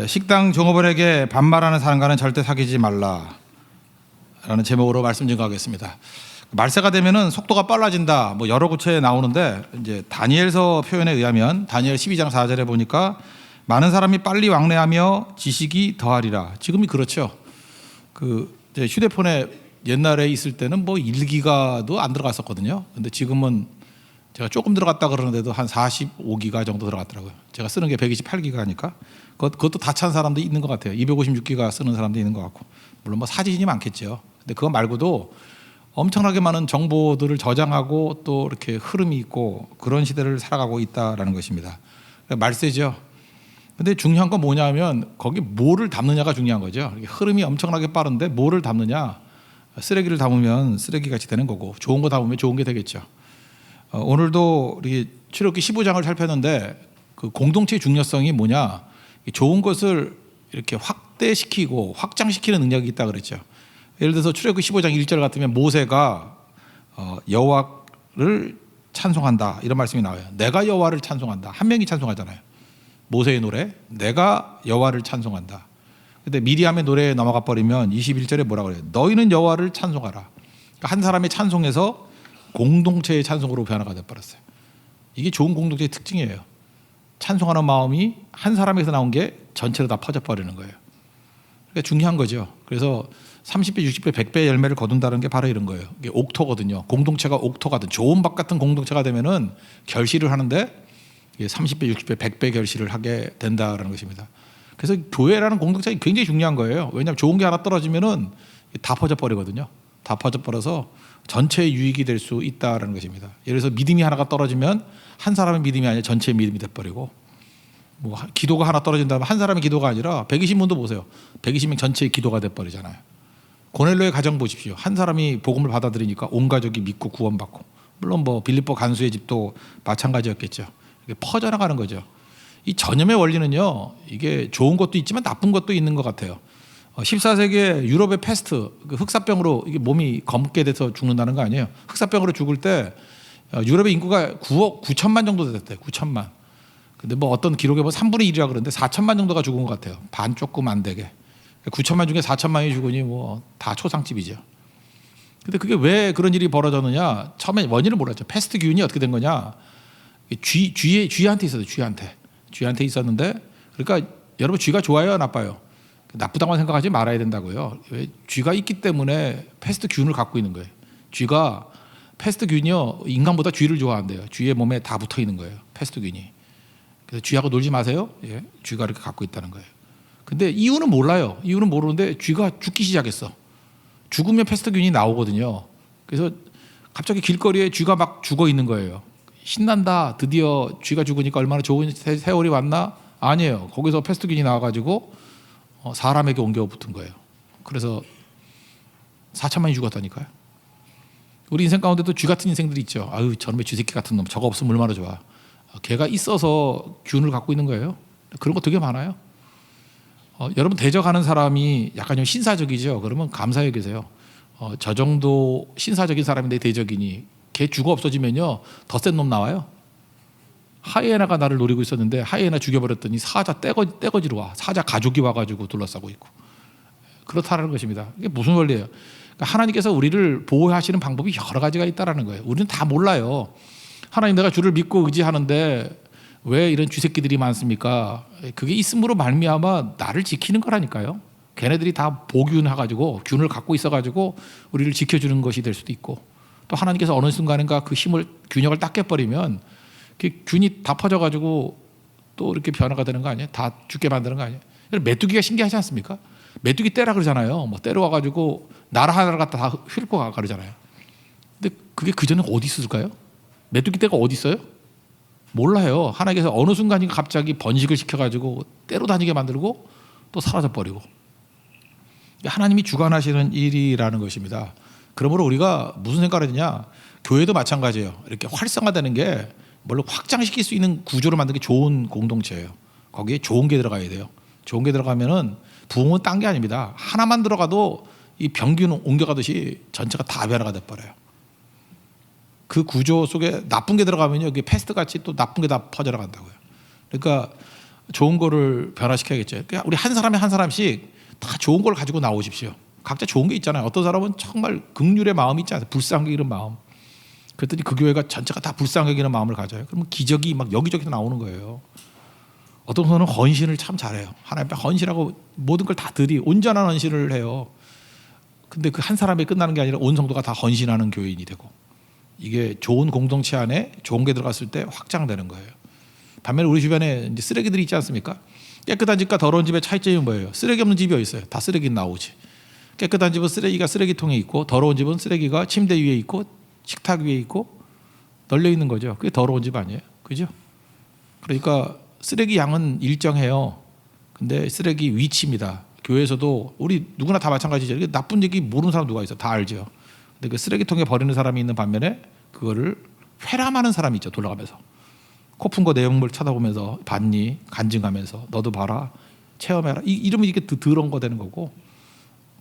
식당 종업원에게 반말하는 사람과는 절대 사귀지 말라라는 제목으로 말씀 증거하겠습니다. 말세가 되면은 속도가 빨라진다. 뭐 여러 구체에 나오는데 이제 다니엘서 표현에 의하면 다니엘 12장 4절에 보니까 많은 사람이 빨리 왕래하며 지식이 더하리라. 지금이 그렇죠. 이제 휴대폰에 옛날에 있을 때는 뭐 1기가도 안 들어갔었거든요. 근데 지금은 제가 조금 들어갔다 그러는데도 한 45기가 정도 들어갔더라고요. 제가 쓰는 게 128기가니까 그것도 다 찬 사람도 있는 것 같아요. 256기가 쓰는 사람도 있는 것 같고, 물론 뭐 사진이 많겠죠. 근데 그거 말고도 엄청나게 많은 정보들을 저장하고 또 이렇게 흐름이 있고 그런 시대를 살아가고 있다라는 것입니다. 말세죠. 근데 중요한 건 뭐냐면 거기 뭐를 담느냐가 중요한 거죠. 흐름이 엄청나게 빠른데 뭐를 담느냐. 쓰레기를 담으면 쓰레기같이 되는 거고, 좋은 거 담으면 좋은 게 되겠죠. 오늘도 우리 출애굽기 15장을 살폈는데 그 공동체의 중요성이 뭐냐, 좋은 것을 이렇게 확대시키고 확장시키는 능력이 있다 그랬죠. 예를 들어서 출애굽기 15장 1절 같으면 모세가 여호와를 찬송한다 이런 말씀이 나와요. 내가 여호와를 찬송한다. 한 명이 찬송하잖아요. 모세의 노래, 내가 여호와를 찬송한다. 근데 미리암의 노래에 넘어가 버리면 21절에 뭐라고 그래요? 너희는 여호와를 찬송하라. 그러니까 한 사람의 찬송에서 공동체의 찬송으로 변화가 돼버렸어요. 이게 좋은 공동체의 특징이에요. 찬송하는 마음이 한 사람에서 나온 게 전체로 다 퍼져버리는 거예요. 그러니까 중요한 거죠. 그래서 30배, 60배, 100배의 열매를 거둔다는 게 바로 이런 거예요. 이게 옥토거든요. 공동체가 옥토가든 좋은 밭 같은 공동체가 되면은 결실을 하는데 30배, 60배, 100배 결실을 하게 된다는 것입니다. 그래서 교회라는 공동체가 굉장히 중요한 거예요. 왜냐하면 좋은 게 하나 떨어지면은 다 퍼져버리거든요. 다 퍼져버려서 전체의 유익이 될 수 있다는 것입니다. 예를 들어서 믿음이 하나가 떨어지면 한 사람의 믿음이 아니라 전체의 믿음이 돼버리고, 뭐 기도가 하나 떨어진다면 한 사람의 기도가 아니라 120명도 보세요. 120명 전체의 기도가 돼버리잖아요. 고넬료의 가정 보십시오. 한 사람이 복음을 받아들이니까 온 가족이 믿고 구원받고, 물론 뭐 빌립보 간수의 집도 마찬가지였겠죠. 이게 퍼져나가는 거죠. 이 전염의 원리는요, 이게 좋은 것도 있지만 나쁜 것도 있는 것 같아요. 14세기에 유럽의 패스트, 흑사병으로 이게 몸이 검게 돼서 죽는다는 거 아니에요. 흑사병으로 죽을 때 유럽의 인구가 9억 9천만 정도 됐대요. 9천만. 근데 뭐 어떤 기록에 뭐 3분의 1이라 그러는데 4천만 정도가 죽은 것 같아요. 반 조금 안 되게. 9천만 중에 4천만이 죽으니 뭐 다 초상집이죠. 근데 그게 왜 그런 일이 벌어졌느냐? 처음에 원인을 몰랐죠. 패스트 균이 어떻게 된 거냐? 쥐한테 있었어요. 쥐한테 있었는데, 그러니까 여러분 쥐가 좋아요, 나빠요? 나쁘다고 생각하지 말아야 된다고요. 왜? 쥐가 있기 때문에 패스트 균을 갖고 있는 거예요. 쥐가 패스트 균이요, 인간보다 쥐를 좋아한대요. 쥐의 몸에 다 붙어 있는 거예요, 패스트 균이. 그래서 쥐하고 놀지 마세요. 예, 쥐가 이렇게 갖고 있다는 거예요. 근데 이유는 몰라요. 이유는 모르는데 쥐가 죽기 시작했어. 죽으면 패스트 균이 나오거든요. 그래서 갑자기 길거리에 쥐가 막 죽어 있는 거예요. 신난다. 드디어 쥐가 죽으니까 얼마나 좋은 세월이 왔나? 아니에요. 거기서 패스트 균이 나와가지고 사람에게 옮겨 붙은 거예요. 그래서 4천만이 죽었다니까요. 우리 인생 가운데도 쥐 같은 인생들이 있죠. 아유, 저놈의 쥐새끼 같은 놈, 저거 없으면 얼마나 좋아. 걔가 있어서 균을 갖고 있는 거예요. 그런 거 되게 많아요. 여러분 대적하는 사람이 약간 좀 신사적이죠. 그러면 감사해 계세요. 저 정도 신사적인 사람인데 대적이니, 걔 죽어 없어지면요 더 센 놈 나와요. 하이에나가 나를 노리고 있었는데 하이에나 죽여버렸더니 사자 떼거지로 와. 사자 가족이 와가지고 둘러싸고 있고. 그렇다는 것입니다. 이게 무슨 원리예요? 그러니까 하나님께서 우리를 보호하시는 방법이 여러 가지가 있다는 거예요. 우리는 다 몰라요. 하나님, 내가 주를 믿고 의지하는데 왜 이런 쥐새끼들이 많습니까? 그게 있음으로 말미암아 나를 지키는 거라니까요. 걔네들이 다 보균해가지고 균을 갖고 있어가지고 우리를 지켜주는 것이 될 수도 있고, 또 하나님께서 어느 순간인가 그 힘을, 균형을 딱 깨버리면 균이 다 퍼져가지고 또 이렇게 변화가 되는 거 아니에요? 다 죽게 만드는 거 아니에요? 메뚜기가 신기하지 않습니까? 메뚜기 떼라 그러잖아요. 뭐 때려와가지고 나라 하나를 갖다 다 훑고 가 그러잖아요. 근데 그게 그전에 어디 있을까요? 메뚜기 떼가 어디 있어요? 몰라요. 하나님께서 어느 순간인가 갑자기 번식을 시켜가지고 때로 다니게 만들고 또 사라져버리고. 하나님이 주관하시는 일이라는 것입니다. 그러므로 우리가 무슨 생각을 하느냐? 교회도 마찬가지예요. 이렇게 활성화되는 게 물론 확장시킬 수 있는 구조를 만드는 게 좋은 공동체예요. 거기에 좋은 게 들어가야 돼요. 좋은 게 들어가면은 부흥은 딴 게 아닙니다. 하나만 들어가도 이 병균 옮겨가듯이 전체가 다 변화가 돼버려요. 그 구조 속에 나쁜 게 들어가면요, 이게 패스트 같이 또 나쁜 게 다 퍼져나간다고요. 그러니까 좋은 거를 변화시켜야겠죠. 그러니까 우리 한 사람이 한 사람씩 다 좋은 걸 가지고 나오십시오. 각자 좋은 게 있잖아요. 어떤 사람은 정말 극률의 마음이 있지 않아요. 불쌍히 여기는 마음. 그랬더니 그 교회가 전체가 다 불쌍히 여기는 마음을 가져요. 그러면 기적이 막 여기저기서 나오는 거예요. 어떤 분은 헌신을 참 잘해요. 하나님 앞에 헌신하고 모든 걸 다 드리 온전한 헌신을 해요. 근데 그 한 사람이 끝나는 게 아니라 온 성도가 다 헌신하는 교인이 되고, 이게 좋은 공동체 안에 좋은 게 들어갔을 때 확장되는 거예요. 반면에 우리 주변에 이제 쓰레기들이 있지 않습니까? 깨끗한 집과 더러운 집의 차이점이 뭐예요? 쓰레기 없는 집이 어디 있어요? 다 쓰레기 나오지. 깨끗한 집은 쓰레기가 쓰레기통에 있고, 더러운 집은 쓰레기가 침대 위에 있고 식탁 위에 있고 널려 있는 거죠. 그게 더러운 집 아니에요? 그죠? 그러니까 쓰레기 양은 일정해요. 근데 쓰레기 위치입니다. 교회에서도 우리 누구나 다 마찬가지죠. 나쁜 얘기 모르는 사람 누가 있어? 다 알죠. 근데 그 쓰레기통에 버리는 사람이 있는 반면에 그거를 회람하는 사람이 있죠. 돌아가면서 코 푼 거 내용물 쳐다보면서 봤니? 간증하면서 너도 봐라, 체험해라. 이러면 이게 더러운 거 되는 거고,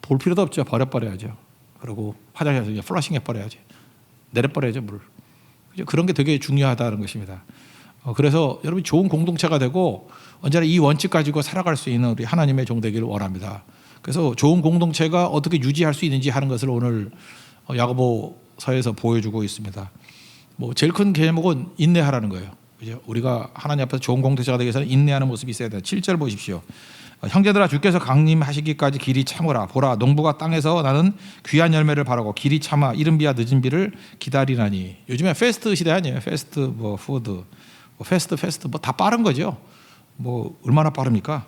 볼 필요도 없죠. 버려야죠. 그리고 화장실에서 이제 플러싱 해버려야지. 내려버려야죠, 물. 그런 게 되게 중요하다는 것입니다. 그래서 여러분이 좋은 공동체가 되고 언제나 이 원칙 가지고 살아갈 수 있는 우리 하나님의 종 되기를 원합니다. 그래서 좋은 공동체가 어떻게 유지할 수 있는지 하는 것을 오늘 야고보서에서 보여주고 있습니다. 뭐 제일 큰 개목은 인내하라는 거예요. 그죠? 우리가 하나님 앞에서 좋은 공동체가 되기 위해서는 인내하는 모습이 있어야 돼요. 7절 보십시오. 형제들아, 주께서 강림하시기까지 길이 참으라. 보라, 농부가 땅에서 나는 귀한 열매를 바라고 길이 참아 이른 비와 늦은 비를 기다리나니. 요즘에 패스트 시대 아니에요. 패스트 뭐 푸드, 뭐 패스트 뭐 다 빠른 거죠. 뭐 얼마나 빠릅니까?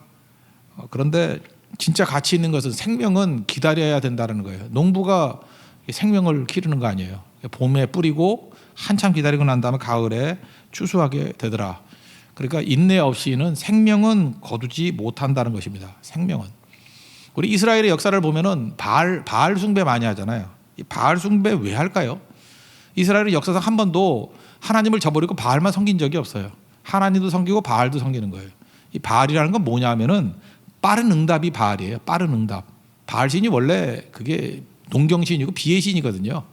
그런데 진짜 가치 있는 것은 생명은 기다려야 된다는 거예요. 농부가 생명을 기르는 거 아니에요. 봄에 뿌리고 한참 기다리고 난 다음에 가을에 추수하게 되더라. 그러니까 인내 없이는 생명은 거두지 못한다는 것입니다. 생명은. 우리 이스라엘의 역사를 보면은 바알 숭배 많이 하잖아요. 이 바알 숭배 왜 할까요? 이스라엘의 역사상 한 번도 하나님을 저버리고 바알만 섬긴 적이 없어요. 하나님도 섬기고 바알도 섬기는 거예요. 이 바알이라는 건 뭐냐면은 빠른 응답이 바알이에요. 빠른 응답. 바알 신이 원래 그게 농경신이고 비의 신이거든요.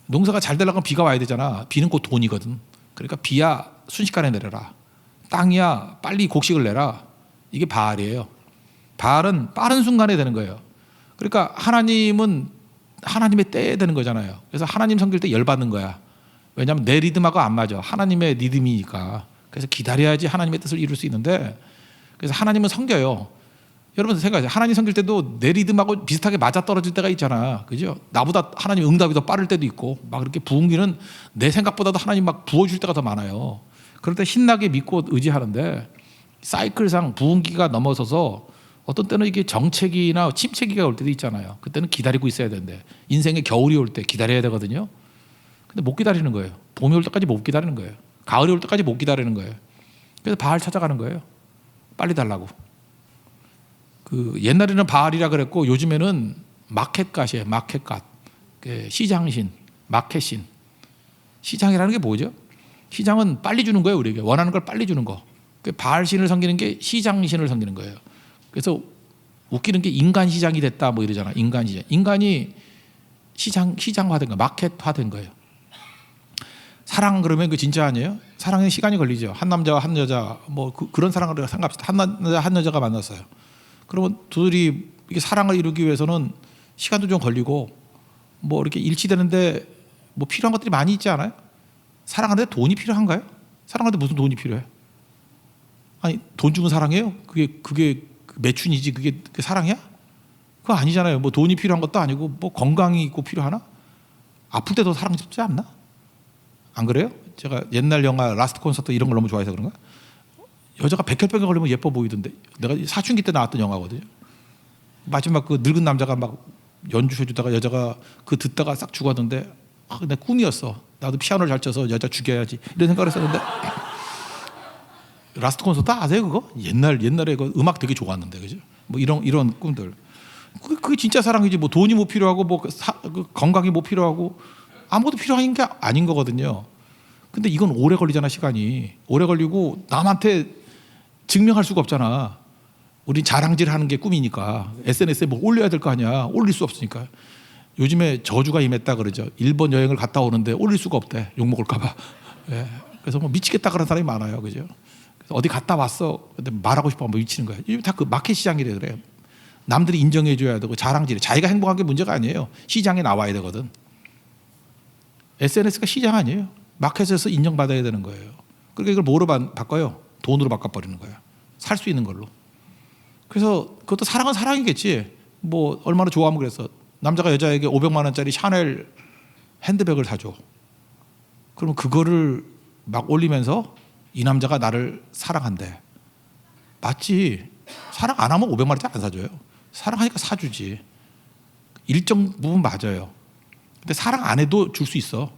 농사가 잘 되려면 비가 와야 되잖아. 비는 곧 돈이거든. 그러니까 비야 순식간에 내려라. 땅이야 빨리 곡식을 내라. 이게 바알이에요. 바알은 빠른 순간에 되는 거예요. 그러니까 하나님은 하나님의 때에 되는 거잖아요. 그래서 하나님 섬길 때 열받는 거야. 왜냐하면 내 리듬하고 안 맞아. 하나님의 리듬이니까. 그래서 기다려야지 하나님의 뜻을 이룰 수 있는데, 그래서 하나님은 섬겨요. 여러분 생각하세요. 하나님 섬길 때도 내 리듬하고 비슷하게 맞아떨어질 때가 있잖아. 그죠? 나보다 하나님 응답이 더 빠를 때도 있고, 막 그렇게 부흥기는 내 생각보다도 하나님 막 부어줄 때가 더 많아요. 그럴 때 신나게 믿고 의지하는데, 사이클상 부흥기가 넘어서서 어떤 때는 이게 정체기나 침체기가 올 때도 있잖아요. 그때는 기다리고 있어야 되는데, 인생의 겨울이 올 때 기다려야 되거든요. 근데 못 기다리는 거예요. 봄이 올 때까지 못 기다리는 거예요. 가을이 올 때까지 못 기다리는 거예요. 그래서 바알 찾아가는 거예요. 빨리 달라고. 그 옛날에는 바알이라 그랬고 요즘에는 마켓갓이에요. 마켓갓. 시장신, 마켓신. 시장이라는 게 뭐죠? 시장은 빨리 주는 거예요. 우리에게 원하는 걸 빨리 주는 거. 바알신을 섬기는 게 시장신을 섬기는 거예요. 그래서 웃기는 게 인간 시장이 됐다 뭐 이러잖아. 인간 시장. 인간이 시장화된 거예요. 마켓화된 거예요. 사랑 그러면 그 진짜 아니에요? 사랑에 시간이 걸리죠. 한 남자와 한 여자 뭐 그런 사랑을 생각합시다. 한 남자 한 여자가 만났어요. 그러면 둘이 이게 사랑을 이루기 위해서는 시간도 좀 걸리고 뭐 이렇게 일치되는데 뭐 필요한 것들이 많이 있지 않아요? 사랑하는데 돈이 필요한가요? 사랑하는데 무슨 돈이 필요해? 아니 돈 주면 사랑해요? 그게 매춘이지 그게 사랑이야? 그거 아니잖아요. 뭐 돈이 필요한 것도 아니고 뭐 건강이 있고 필요하나? 아플 때도 사랑스럽지 않나? 안 그래요? 제가 옛날 영화 라스트 콘서트 이런 걸 너무 좋아해서 그런가? 여자가 백혈병에 걸리면 예뻐 보이던데. 내가 사춘기 때 나왔던 영화거든요. 마지막 그 늙은 남자가 막 연주해주다가 여자가 그 듣다가 싹 죽었는데 내 꿈이었어. 나도 피아노를 잘 쳐서 여자 죽여야지 이런 생각을 했었는데 라스트 콘서트 아세요 그거? 옛날에 그 음악 되게 좋았는데 그죠? 뭐 이런 꿈들. 그게 진짜 사랑이지. 뭐 돈이 뭐 필요하고 뭐 건강이 뭐 필요하고 아무것도 필요한 게 아닌 거거든요. 근데 이건 오래 걸리잖아. 시간이 오래 걸리고 남한테 증명할 수가 없잖아. 우린 자랑질하는 게 꿈이니까 SNS에 뭐 올려야 될 거 아니야. 올릴 수 없으니까. 요즘에 저주가 임했다 그러죠. 일본 여행을 갔다 오는데 올릴 수가 없대. 욕먹을까 봐. 예. 그래서 뭐 미치겠다 그런 사람이 많아요. 그죠? 그래서 어디 갔다 왔어. 근데 말하고 싶어 뭐 미치는 거야. 이게 다 그 마켓 시장이래 그래요. 남들이 인정해줘야 되고 자랑질해. 자기가 행복한 게 문제가 아니에요. 시장에 나와야 되거든. SNS가 시장 아니에요. 마켓에서 인정받아야 되는 거예요. 그러니까 이걸 뭐로 바꿔요? 돈으로 바꿔버리는 거야. 살 수 있는 걸로. 그래서 그것도 사랑은 사랑이겠지. 뭐 얼마나 좋아하면 그래서 남자가 여자에게 500만 원짜리 샤넬 핸드백을 사줘. 그러면 그거를 막 올리면서 이 남자가 나를 사랑한대. 맞지. 사랑 안 하면 500만 원짜리 안 사줘요. 사랑하니까 사주지. 일정 부분 맞아요. 근데 사랑 안 해도 줄 수 있어.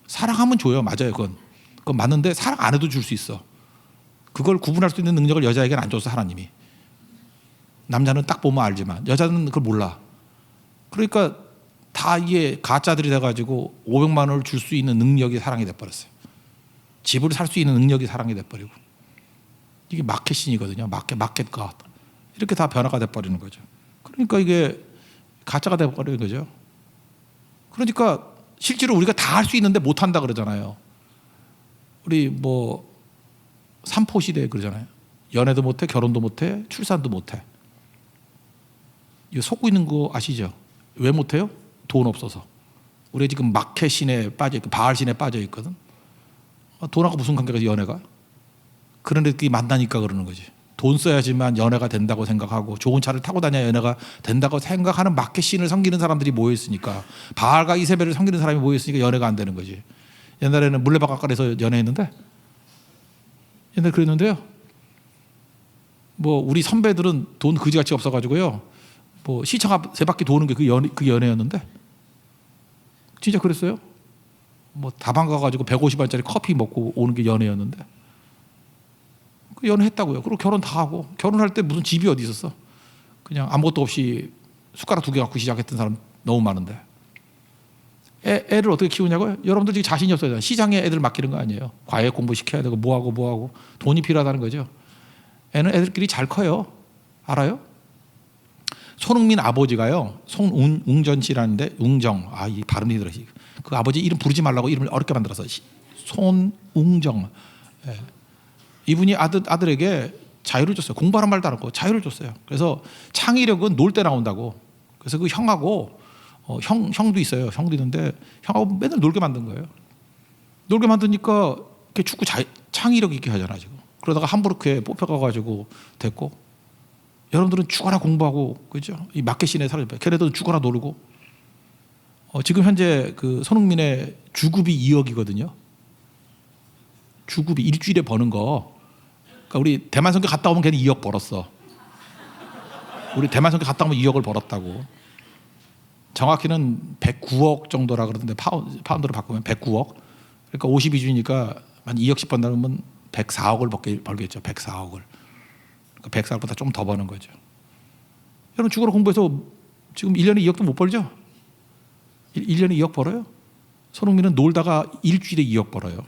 사랑하면 줘요. 맞아요. 그건 맞는데 사랑 안 해도 줄 수 있어. 그걸 구분할 수 있는 능력을 여자에게는 안 줬어 하나님이. 남자는 딱 보면 알지만 여자는 그걸 몰라. 그러니까 다 이게 가짜들이 돼가지고 500만 원을 줄 수 있는 능력이 사랑이 돼버렸어요. 집을 살 수 있는 능력이 사랑이 돼버리고. 이게 마켓신이거든요. 마켓가 이렇게 다 변화가 돼버리는 거죠. 그러니까 이게 가짜가 돼버리는 거죠. 그러니까 실제로 우리가 다 할 수 있는데 못한다 그러잖아요. 우리 뭐 삼포 시대에 그러잖아요. 연애도 못해, 결혼도 못해, 출산도 못해. 이거 속고 있는 거 아시죠? 왜 못해요? 돈 없어서. 우리가 지금 마켓신에 빠져 있고 바알신에 빠져 있거든. 돈하고 무슨 관계가 연애가? 그런 애들끼리 만나니까 그러는 거지. 돈 써야지만 연애가 된다고 생각하고 좋은 차를 타고 다녀야 연애가 된다고 생각하는 마켓신을 섬기는 사람들이 모여있으니까, 바알과 이세벨을 섬기는 사람이 모여있으니까 연애가 안 되는 거지. 옛날에는 물레바깥에서 연애했는데, 옛날에 그랬는데요. 뭐 우리 선배들은 돈 그지같이 없어가지고요. 뭐 시청 앞 세 바퀴 도는 게 그 연애였는데, 진짜 그랬어요. 뭐 다방 가가지고 150원짜리 커피 먹고 오는 게 연애였는데, 그 연애했다고요. 그리고 결혼 다 하고, 결혼할 때 무슨 집이 어디 있었어? 그냥 아무것도 없이 숟가락 2개 갖고 시작했던 사람 너무 많은데. 애를 어떻게 키우냐고요? 여러분들 지금 자신이 없어요. 시장에 애들 맡기는 거 아니에요. 과외 공부 시켜야 되고 뭐하고 돈이 필요하다는 거죠. 애는 애들끼리 잘 커요. 알아요? 손흥민 아버지가요, 송웅전 씨라는데, 웅정, 이 발음이 들어. 그 아버지 이름 부르지 말라고 이름을 어렵게 만들어서 손웅정. 예. 이분이 아들에게 자유를 줬어요. 공부하란 말도 안 하고 자유를 줬어요. 그래서 창의력은 놀 때 나온다고. 그래서 그 형하고 형도 있어요. 형도 있는데 형하고 맨날 놀게 만든 거예요. 놀게 만드니까 축구 창의력 있게 하잖아 지금. 그러다가 함부르크에 뽑혀가가지고 됐고, 여러분들은 죽어라 공부하고, 그죠? 이 마켓신에 살아요. 걔네들은 죽어라 놀고. 지금 현재 그 손흥민의 주급이 2억이거든요. 주급이 일주일에 버는 거. 그러니까 우리 대만 선교 갔다 오면 걔는 2억 벌었어. 우리 대만 선교 갔다 오면 2억을 벌었다고. 정확히는 109억 정도라 그러던데 파운드로 바꾸면 109억. 그러니까 52주니까 한 2억씩 번다면 104억을 벌겠죠. 104억을. 그러니까 104억보다 좀 더 버는 거죠. 여러분 죽어라 공부해서 지금 1년에 2억도 못 벌죠? 1년에 2억 벌어요? 손흥민은 놀다가 일주일에 2억 벌어요.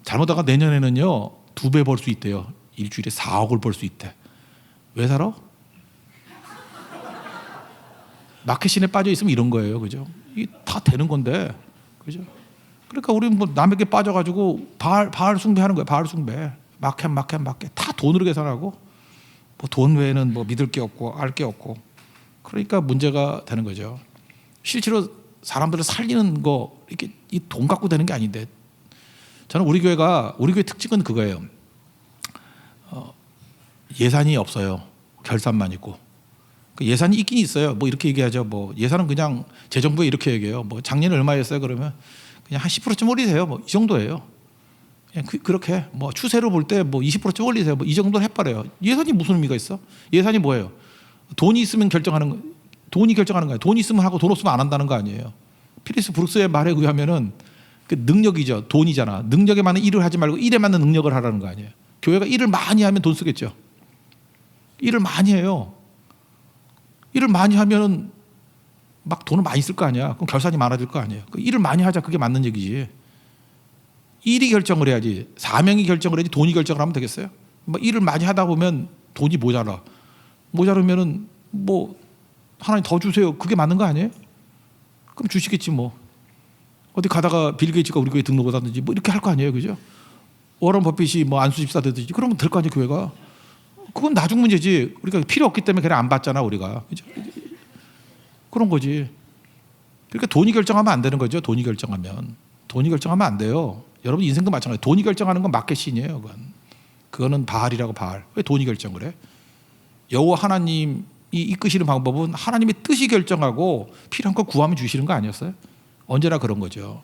잘못하다가 내년에는요 2배 벌 수 있대요. 일주일에 4억을 벌 수 있대. 왜 살아? 마켓신에 빠져 있으면 이런 거예요, 그죠? 이게 다 되는 건데, 그죠? 그러니까 우리는 뭐 남에게 빠져가지고 바알 숭배하는 거예요. 바알 숭배, 마켓 다 돈으로 계산하고, 뭐 돈 외에는 뭐 믿을 게 없고 알 게 없고, 그러니까 문제가 되는 거죠. 실제로 사람들을 살리는 거 이렇게 이 돈 갖고 되는 게 아닌데, 저는 우리 교회 특징은 그거예요. 예산이 없어요. 결산만 있고. 예산이 있긴 있어요. 뭐 이렇게 얘기하죠. 뭐 예산은 그냥 재정부에 이렇게 얘기해요. 뭐 작년에 얼마였어요? 그러면 그냥 한 10%쯤 올리세요. 뭐 이 정도예요. 그냥 그렇게 뭐 추세로 볼 때 뭐 20%쯤 올리세요. 뭐 이 정도 해버려요. 예산이 무슨 의미가 있어? 예산이 뭐예요? 돈이 있으면 결정하는 거, 돈이 결정하는 거예요. 돈이 있으면 하고 돈 없으면 안 한다는 거 아니에요. 피리스 브룩스의 말에 의하면은 그 능력이죠. 돈이잖아. 능력에 맞는 일을 하지 말고 일에 맞는 능력을 하라는 거 아니에요. 교회가 일을 많이 하면 돈 쓰겠죠. 일을 많이 해요. 일을 많이 하면은 막 돈을 많이 쓸 거 아니야. 그럼 결산이 많아질 거 아니에요. 일을 많이 하자, 그게 맞는 얘기지. 일이 결정을 해야지, 사명이 결정을 해야지 돈이 결정을 하면 되겠어요? 뭐 일을 많이 하다 보면 돈이 모자르면은 뭐 하나님 더 주세요, 그게 맞는 거 아니에요? 그럼 주시겠지 뭐. 어디 가다가 빌 게이츠가 우리 교회 등록을 하든지 뭐 이렇게 할 거 아니에요, 그죠? 워런 버핏이 뭐 안수집사 되듯이 그러면 될 거 아니에요, 교회가. 그건 나중 문제지. 우리가 필요 없기 때문에 그냥 안 받잖아, 우리가. 그죠? 그런 거지. 그러니까 돈이 결정하면 안 되는 거죠. 돈이 결정하면 안 돼요. 여러분 인생도 마찬가지예요. 돈이 결정하는 건 마켓신이에요. 그거는 바알이라고. 바알. 왜 돈이 결정을 해? 여호와 하나님이 이끄시는 방법은 하나님의 뜻이 결정하고 필요한 거 구하면 주시는 거 아니었어요? 언제나 그런 거죠.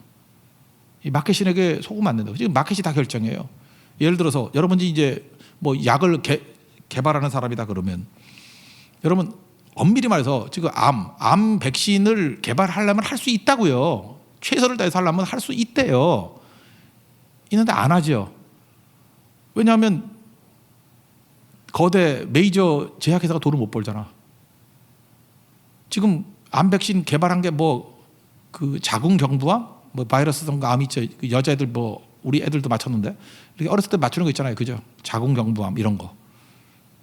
이 마켓신에게 속으면 안 된다고. 지금 마켓이 다 결정해요. 예를 들어서 여러분이 이제 뭐 약을 개발하는 사람이다 그러면 여러분 엄밀히 말해서 지금 암 백신을 개발하려면 할 수 있다고요. 최선을 다해서 하려면 할 수 있대요. 있는데 안 하죠. 왜냐하면 거대 메이저 제약회사가 돈을 못 벌잖아. 지금 암 백신 개발한 게 뭐 그 자궁경부암, 뭐 바이러스성가 암 있죠. 그 여자애들 뭐 우리 애들도 맞췄는데 이렇게 어렸을 때 맞추는 거 있잖아요, 그죠? 자궁경부암 이런 거.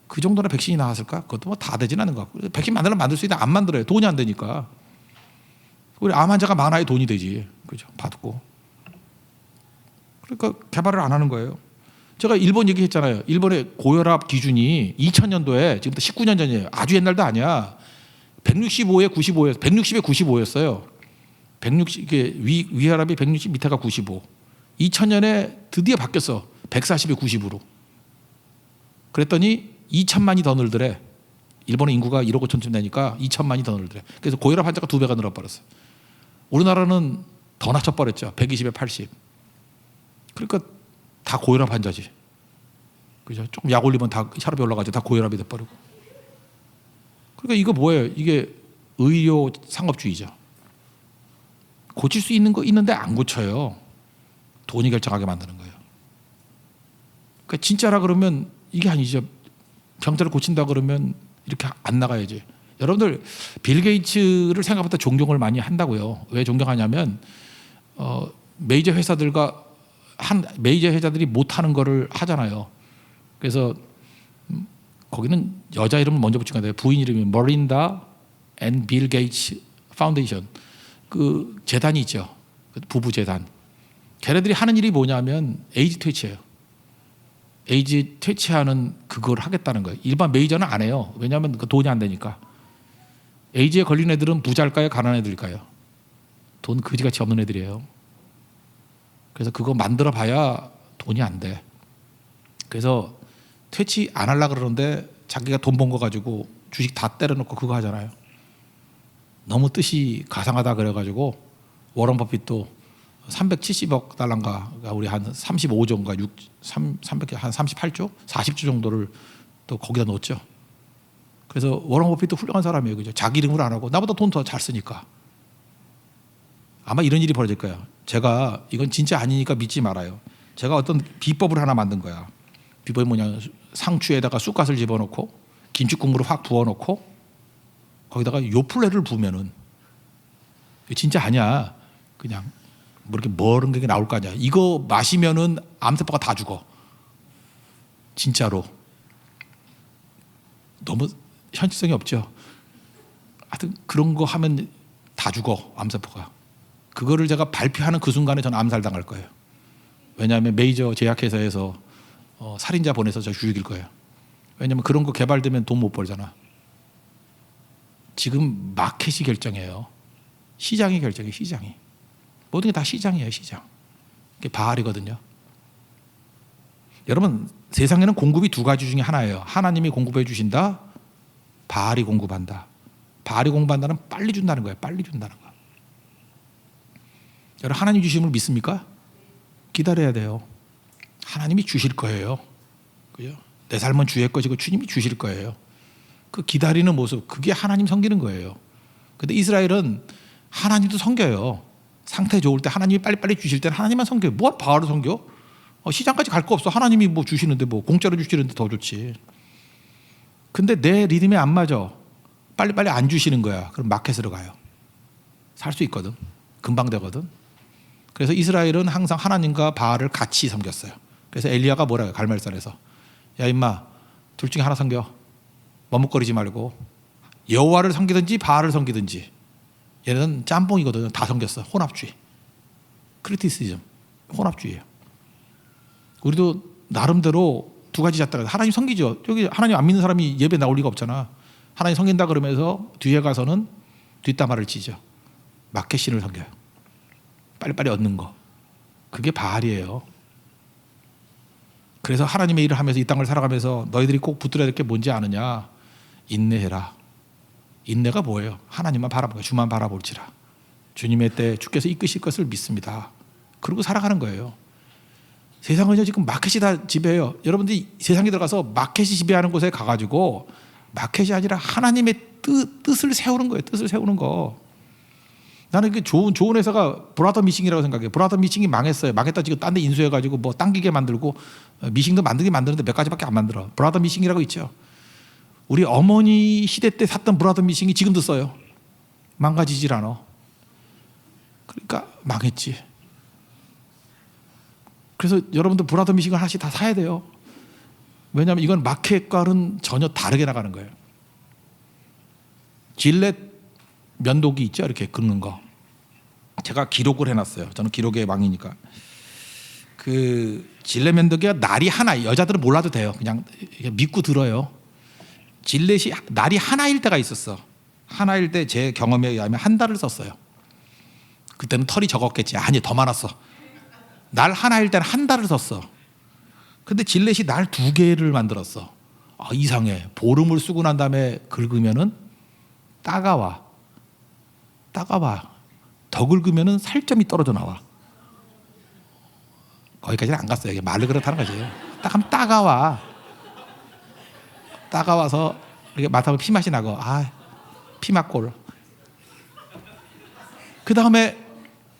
그 정도나 백신이 나왔을까? 그것도 뭐 다 되진 않는 것 같고. 백신 만들면 만들 수 있는데 안 만들어요. 돈이 안 되니까. 우리 암 환자가 많아야 돈이 되지, 그죠? 받고. 그러니까 개발을 안 하는 거예요. 제가 일본 얘기했잖아요. 일본의 고혈압 기준이 2000년도에 지금부터 19년 전이에요. 아주 옛날도 아니야. 165에 95였어요. 160에 95였어요. 160 이게 위혈압이 160 밑에가 95. 2000년에 드디어 바뀌었어. 140에 90으로. 그랬더니 2천만이 더 늘더래. 일본의 인구가 1억 5천쯤 되니까 2천만이 더 늘더래. 그래서 고혈압 환자가 2배가 늘어버렸어요. 우리나라는 더 낮춰버렸죠. 120에 80. 그러니까 다 고혈압 환자지. 그죠? 조금 약 올리면 다 혈압이 올라가죠. 다 고혈압이 돼버리고. 그러니까 이거 뭐예요? 이게 의료 상업주의죠. 고칠 수 있는 거 있는데 안 고쳐요. 돈이 결정하게 만드는 거예요. 그러니까 진짜라 그러면 이게 아니죠. 병자를 고친다 그러면 이렇게 안 나가야지. 여러분들 빌 게이츠를 생각보다 존경을 많이 한다고요. 왜 존경하냐면 메이저 회사들과 메이저 회사들이 못하는 거를 하잖아요. 그래서 거기는 여자 이름을 먼저 붙인 거예요. 부인 이름이 머린다 앤 빌 게이츠 파운데이션. 그 재단이 있죠. 부부 재단. 걔네들이 하는 일이 뭐냐면 에이즈 퇴치예요. 에이즈 퇴치하는 그걸 하겠다는 거예요. 일반 메이저는 안 해요. 왜냐하면 그 돈이 안 되니까. 에이즈에 걸린 애들은 부자일까요? 가난한 애들일까요? 돈 그지같이 없는 애들이에요. 그래서 그거 만들어 봐야 돈이 안 돼. 그래서 퇴치 안 하려고 그러는데 자기가 돈 번 거 가지고 주식 다 때려놓고 그거 하잖아요. 너무 뜻이 가상하다 그래가지고 워런 버핏도 370억 달러인가 우리 한 35조인가 300, 한 38조? 40조 정도를 또 거기다 넣었죠. 그래서 워런 버핏도 훌륭한 사람이에요. 그죠? 자기 이름으로 안 하고 나보다 돈 더 잘 쓰니까. 아마 이런 일이 벌어질 거예요. 제가 이건 진짜 아니니까 믿지 말아요. 제가 어떤 비법을 하나 만든 거야. 비법이 뭐냐, 상추에다가 쑥갓을 집어넣고 김치 국물을 확 부어놓고 거기다가 요플레를 부으면은 진짜 아니야. 그냥 뭐 이렇게 머른 게 나올 거 아니야. 이거 마시면은 암세포가 다 죽어. 진짜로. 너무 현실성이 없죠. 하여튼 그런 거 하면 다 죽어, 암세포가. 그거를 제가 발표하는 그 순간에 저는 암살당할 거예요. 왜냐하면 메이저 제약회사에서 살인자 보내서 저 죽일 거예요. 왜냐하면 그런 거 개발되면 돈 못 벌잖아. 지금 마켓이 결정해요. 시장이 결정해. 시장이. 모든 게 다 시장이에요. 시장. 그게 바알이거든요. 여러분 세상에는 공급이 두 가지 중에 하나예요. 하나님이 공급해 주신다. 바알이 공급한다. 바알이 공급한다는 빨리 준다는 거예요. 빨리 준다는 거. 여러분 하나님 주심을 믿습니까? 기다려야 돼요. 하나님이 주실 거예요. 그죠? 내 삶은 주의 것이고 주님이 주실 거예요. 그 기다리는 모습, 그게 하나님 섬기는 거예요. 근데 이스라엘은 하나님도 섬겨요. 상태 좋을 때 하나님이 빨리빨리 주실 때는 하나님만 섬겨요. 뭐 바알을 섬겨? 시장까지 갈 거 없어. 하나님이 뭐 주시는데 뭐 공짜로 주시는데 더 좋지. 근데 내 리듬에 안 맞아. 빨리빨리 안 주시는 거야. 그럼 마켓으로 가요. 살 수 있거든. 금방 되거든. 그래서 이스라엘은 항상 하나님과 바알을 같이 섬겼어요. 그래서 엘리야가 뭐라고요? 갈멜산에서. 야 임마 둘 중에 하나 섬겨. 머뭇거리지 말고 여호와를 섬기든지 바알을 섬기든지. 얘는 짬뽕이거든요. 다 섬겼어. 혼합주의. 크리티시즘. 혼합주의예요. 우리도 나름대로 두 가지 잤다가 하나님 섬기죠. 여기 하나님 안 믿는 사람이 예배 나올 리가 없잖아. 하나님 섬긴다 그러면서 뒤에 가서는 뒷담화를 치죠. 마켓신을 섬겨요. 빨리빨리 얻는 거. 그게 바알이에요. 그래서 하나님의 일을 하면서 이 땅을 살아가면서 너희들이 꼭 붙들어야 될 게 뭔지 아느냐? 인내해라. 인내가 뭐예요? 하나님만 바라보고 주만 바라볼지라. 주님의 때 주께서 이끄실 것을 믿습니다. 그러고 살아가는 거예요. 세상은요 지금 마켓이 다 지배해요. 여러분들이 세상에 들어가서 마켓이 지배하는 곳에 가가지고 마켓이 아니라 하나님의 뜻을 세우는 거예요. 뜻을 세우는 거. 나는 그 좋은 회사가 브라더 미싱이라고 생각해요. 브라더 미싱이 망했어요. 망했다 지금 딴 데 인수해가지고 뭐 당기게 만들고 미싱도 만들긴 만드는데 몇 가지밖에 안 만들어. 브라더 미싱이라고 있죠. 우리 어머니 시대 때 샀던 브라더 미싱이 지금도 써요. 망가지질 않아. 그러니까 망했지. 그래서 여러분들 브라더 미싱을 하나씩 다 사야 돼요. 왜냐하면 이건 마켓과는 전혀 다르게 나가는 거예요. 질렛 면도기 있죠, 이렇게 긁는 거. 제가 기록을 해놨어요. 저는 기록의 왕이니까. 그 질렛 면도기가 날이 하나, 여자들은 몰라도 돼요. 그냥 믿고 들어요. 질렛이 날이 하나일 때가 있었어. 하나일 때 제 경험에 의하면 한 달을 썼어요. 그때는 털이 적었겠지. 아니 더 많았어. 날 하나일 때는 한 달을 썼어. 근데 질렛이 날 2개를 만들었어. 이상해. 보름을 쓰고 난 다음에 긁으면은 따가워. 더 긁으면은 살점이 떨어져 나와. 거기까지는 안 갔어요. 이게 말을 그렇다는 거지. 딱 하면 따가워서 이렇게 맡아보면 피맛이 나고 피맛골. 그 다음에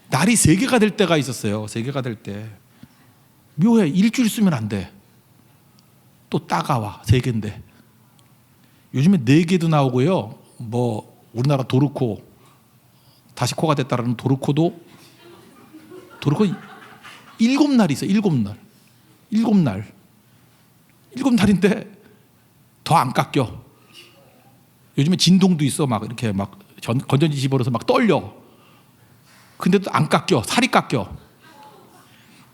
날이 3개가 될 때가 있었어요. 3개가 될 때. 묘해. 일주일 쓰면 안 돼. 또 따가워. 3개인데. 요즘에 4개도 나오고요. 뭐 우리나라 도르코 다시 코가 됐다라는 도르코 7날이 있어요. 7날. 7날인데 더 안 깎여. 요즘에 진동도 있어. 막 이렇게 막 건전지 집어넣어서 막 떨려. 근데도 안 깎여. 살이 깎여.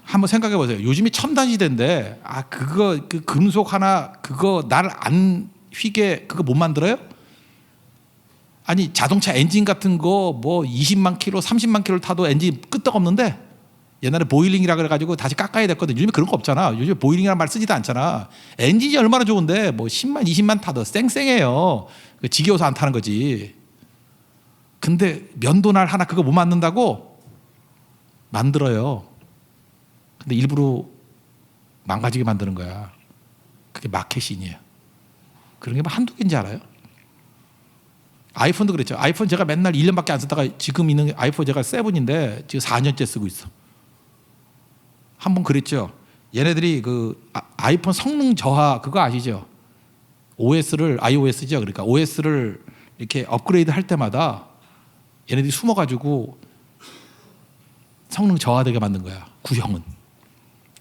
한번 생각해 보세요. 요즘이 첨단 시대인데 그 금속 하나 그거 날 안 휘게 그거 못 만들어요? 아니 자동차 엔진 같은 거 뭐 20만 킬로 30만 킬로를 타도 엔진 끄떡없는데 옛날에 보일링이라 그래가지고 다시 깎아야 됐거든. 요즘에 그런 거 없잖아. 요즘에 보일링이라는 말 쓰지도 않잖아. 엔진이 얼마나 좋은데 뭐 10만 20만 타도 쌩쌩해요. 지겨워서 안 타는 거지. 근데 면도날 하나 그거 못 만든다고? 만들어요. 근데 일부러 망가지게 만드는 거야. 그게 마켓신이에요. 그런 게 뭐 한두 개인지 알아요? 아이폰도 그랬죠. 아이폰 제가 맨날 1년밖에 안 쓰다가 지금 있는 아이폰 제가 7인데 지금 4년째 쓰고 있어. 한번 그랬죠. 얘네들이 그 아이폰 성능 저하 그거 아시죠? iOS죠. 그러니까 OS를 이렇게 업그레이드 할 때마다 얘네들이 숨어가지고 성능 저하되게 만든 거야. 구형은.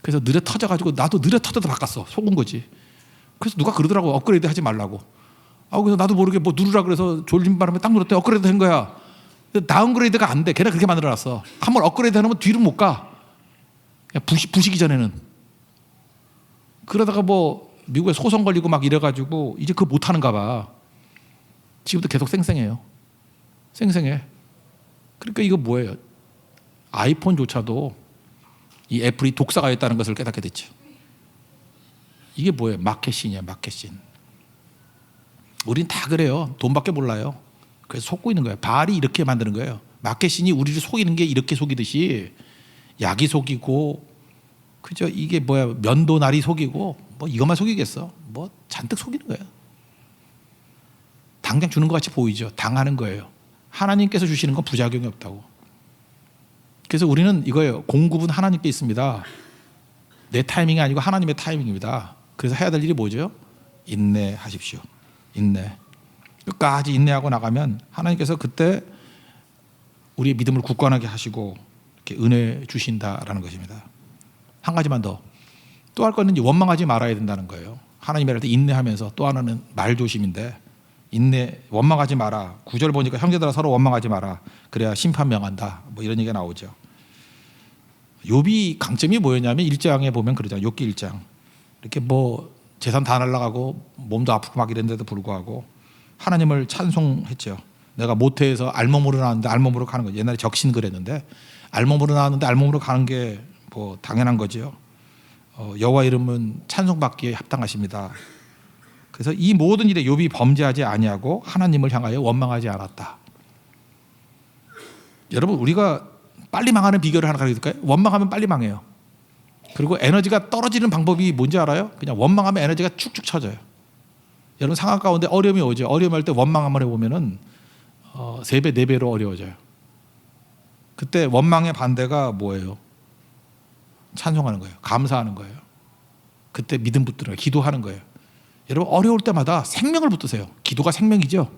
그래서 느려 터져가지고 나도 느려 터져서 바꿨어. 속은 거지. 그래서 누가 그러더라고. 업그레이드 하지 말라고. 그래서 나도 모르게 뭐 누르라 그래서 졸린 바람에 딱 눌렀더니 업그레이드 된 거야. 다운그레이드가 안 돼. 걔네 그렇게 만들어놨어. 한번 업그레이드 해놓으면 뒤로 못 가. 부시기 전에는. 그러다가 뭐 미국에 소송 걸리고 막 이래가지고 이제 그거 못하는가 봐. 지금도 계속 쌩쌩해요. 쌩쌩해. 그러니까 이거 뭐예요? 아이폰조차도 이 애플이 독사가 있다는 것을 깨닫게 됐죠. 이게 뭐예요? 마켓신이야, 마켓신. 우린 다 그래요. 돈밖에 몰라요. 그래서 속고 있는 거예요. 바알이 이렇게 만드는 거예요. 마켓신이 우리를 속이는 게 이렇게 속이듯이 약이 속이고, 그죠? 이게 뭐야? 면도날이 속이고, 뭐 이것만 속이겠어? 뭐 잔뜩 속이는 거예요. 당장 주는 것 같이 보이죠. 당하는 거예요. 하나님께서 주시는 건 부작용이 없다고. 그래서 우리는 이거예요. 공급은 하나님께 있습니다. 내 타이밍이 아니고 하나님의 타이밍입니다. 그래서 해야 될 일이 뭐죠? 인내하십시오. 인내. 끝까지 인내하고 나가면 하나님께서 그때 우리의 믿음을 굳건하게 하시고 이렇게 은혜 주신다라는 것입니다. 한 가지만 더. 또 할 거는 원망하지 말아야 된다는 거예요. 하나님이 할 때 인내하면서 또 하나는 말조심인데 인내, 원망하지 마라. 9절 보니까 형제들아 서로 원망하지 마라. 그래야 심판 명한다. 뭐 이런 얘기가 나오죠. 욥이 강점이 뭐였냐면 1장에 보면 그러잖아요. 욥기 1장. 이렇게 뭐 재산 다 날라가고 몸도 아프고 막 이랬는데도 불구하고 하나님을 찬송했죠. 내가 모태에서 알몸으로 나왔는데 알몸으로 가는 거죠. 옛날에 적신 그랬는데 알몸으로 나왔는데 알몸으로 가는 게 뭐 당연한 거죠. 여호와 이름은 찬송받기에 합당하십니다. 그래서 이 모든 일에 욥이 범죄하지 아니하고 하나님을 향하여 원망하지 않았다. 여러분, 우리가 빨리 망하는 비결을 하나 가르쳐드릴까요? 원망하면 빨리 망해요. 그리고 에너지가 떨어지는 방법이 뭔지 알아요? 그냥 원망하면 에너지가 축축 처져요. 여러분, 상황 가운데 어려움이 오죠. 어려움할 때 원망 한번 해보면은 3배, 4배로 어려워져요. 그때 원망의 반대가 뭐예요? 찬송하는 거예요. 감사하는 거예요. 그때 믿음 붙드는 거예요. 기도하는 거예요. 여러분, 어려울 때마다 생명을 붙드세요. 기도가 생명이죠.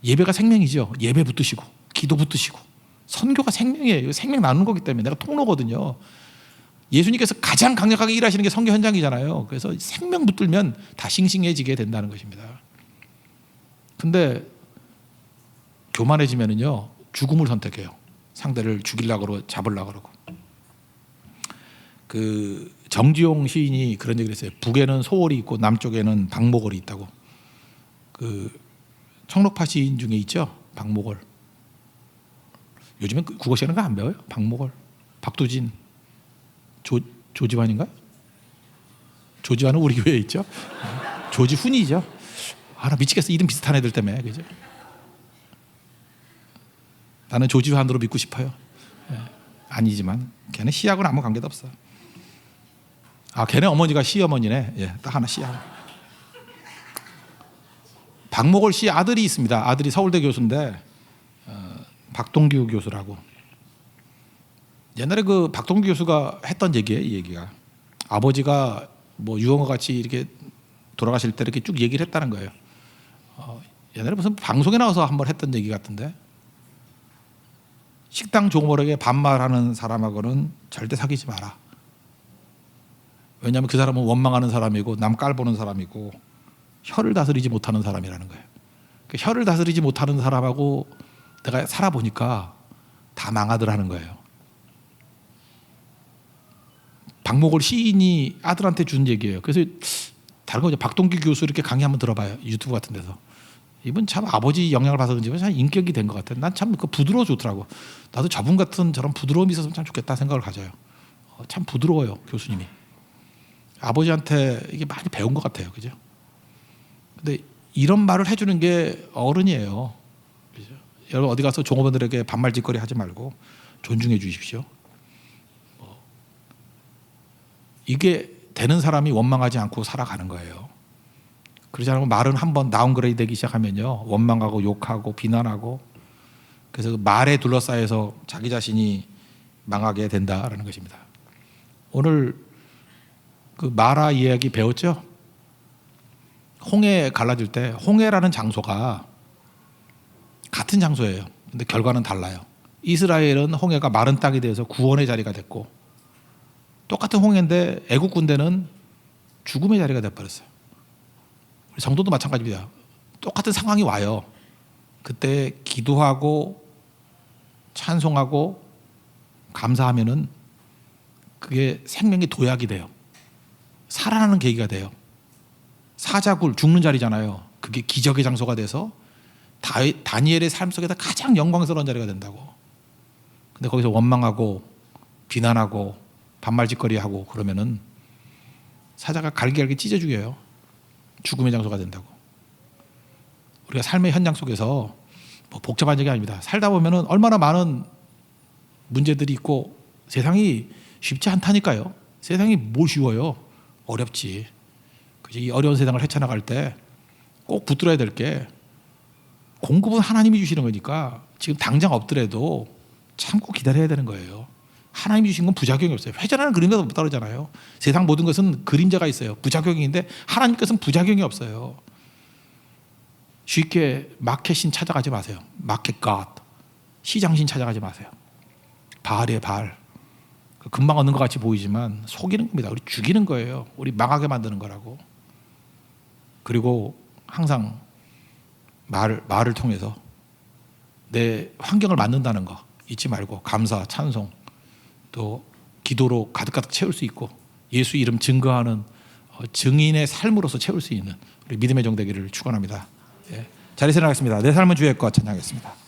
예배가 생명이죠. 예배 붙드시고 기도 붙드시고 선교가 생명이에요. 생명 나누는 거기 때문에 내가 통로거든요. 예수님께서 가장 강력하게 일하시는 게 선교 현장이잖아요. 그래서 생명 붙들면 다 싱싱해지게 된다는 것입니다. 근데 교만해지면은요, 죽음을 선택해요. 상대를 죽이려고 잡으려고 그러고. 그 정지용 시인이 그런 얘기를 했어요. 북에는 소월이 있고 남쪽에는 박목월이 있다고. 그 청록파 시인 중에 있죠, 박목월. 요즘엔 국어 시간은 안 배워요. 박목월, 박두진, 조지환인가요? 조지환은 우리 교회에 있죠. 조지훈이죠. 나 미치겠어. 이름 비슷한 애들 때문에. 그죠? 나는 조지환으로 믿고 싶어요. 아니지만 걔는 시하고는 아무 관계도 없어. 걔네 어머니가 시어머니네. 딱 하나 시하고. 박목월 씨 아들이 있습니다. 아들이 서울대 교수인데 박동규 교수라고. 옛날에 그 박동규 교수가 했던 얘기예요. 이 얘기가 아버지가 뭐 유흥어 같이 이렇게 돌아가실 때 이렇게 쭉 얘기를 했다는 거예요. 옛날에 무슨 방송에 나와서 한번 했던 얘기 같은데, 식당 종업원에게 반말하는 사람하고는 절대 사귀지 마라. 왜냐하면 그 사람은 원망하는 사람이고 남 깔보는 사람이고 혀를 다스리지 못하는 사람이라는 거예요. 혀를 다스리지 못하는 사람하고 내가 살아보니까 다 망하더라는 거예요. 박목월 시인이 아들한테 준 얘기예요. 그래서 다른 거죠. 박동규 교수 이렇게 강의 한번 들어봐요. 유튜브 같은 데서. 이분 참 아버지 영향을 받아서 그런지 참 인격이 된 것 같아요. 난 참 그 부드러워 좋더라고. 나도 저분 같은 저런 부드러움이 있었으면 참 좋겠다 생각을 가져요. 참 부드러워요, 교수님이. 아버지한테 이게 많이 배운 것 같아요. 그죠? 근데 이런 말을 해주는 게 어른이에요. 그죠? 여러분, 어디 가서 종업원들에게 반말짓거리 하지 말고 존중해 주십시오. 이게 되는 사람이 원망하지 않고 살아가는 거예요. 그러지 않으면 말은 한번 다운그레이드 되기 시작하면요, 원망하고 욕하고 비난하고, 그래서 그 말에 둘러싸여서 자기 자신이 망하게 된다라는 것입니다. 오늘 그 마라 이야기 배웠죠? 홍해 갈라질 때 홍해라는 장소가 같은 장소예요. 근데 결과는 달라요. 이스라엘은 홍해가 마른 땅이 돼서 구원의 자리가 됐고, 똑같은 홍해인데 애국 군대는 죽음의 자리가 돼버렸어요. 우리 성도도 마찬가지입니다. 똑같은 상황이 와요. 그때 기도하고 찬송하고 감사하면은 그게 생명의 도약이 돼요. 살아나는 계기가 돼요. 사자굴, 죽는 자리잖아요. 그게 기적의 장소가 돼서 다니엘의 삶 속에서 가장 영광스러운 자리가 된다고. 근데 거기서 원망하고 비난하고 반말짓거리하고 그러면은 사자가 갈기갈기 찢어 죽여요. 죽음의 장소가 된다고. 우리가 삶의 현장 속에서 뭐 복잡한 얘기 아닙니다. 살다 보면은 얼마나 많은 문제들이 있고 세상이 쉽지 않다니까요. 세상이 뭐 쉬워요? 어렵지. 이 어려운 세상을 헤쳐나갈 때 꼭 붙들어야 될 게, 공급은 하나님이 주시는 거니까 지금 당장 없더라도 참고 기다려야 되는 거예요. 하나님이 주신 건 부작용이 없어요. 회전하는 그림자도 못 따르잖아요. 세상 모든 것은 그림자가 있어요. 부작용인데 하나님께서는 부작용이 없어요. 쉽게 마켓신 찾아가지 마세요. 마켓 갓, 시장신 찾아가지 마세요. 바알이에요, 바알. 금방 얻는 것 같이 보이지만 속이는 겁니다. 우리 죽이는 거예요. 우리 망하게 만드는 거라고. 그리고 항상 말을 통해서 내 환경을 만든다는 거 잊지 말고, 감사, 찬송, 또 기도로 가득가득 채울 수 있고 예수 이름 증거하는 증인의 삶으로서 채울 수 있는 우리 믿음의 종 되기를 축원합니다. 예. 자리에서 나가겠습니다. 내 삶은 주의 것 찬양하겠습니다.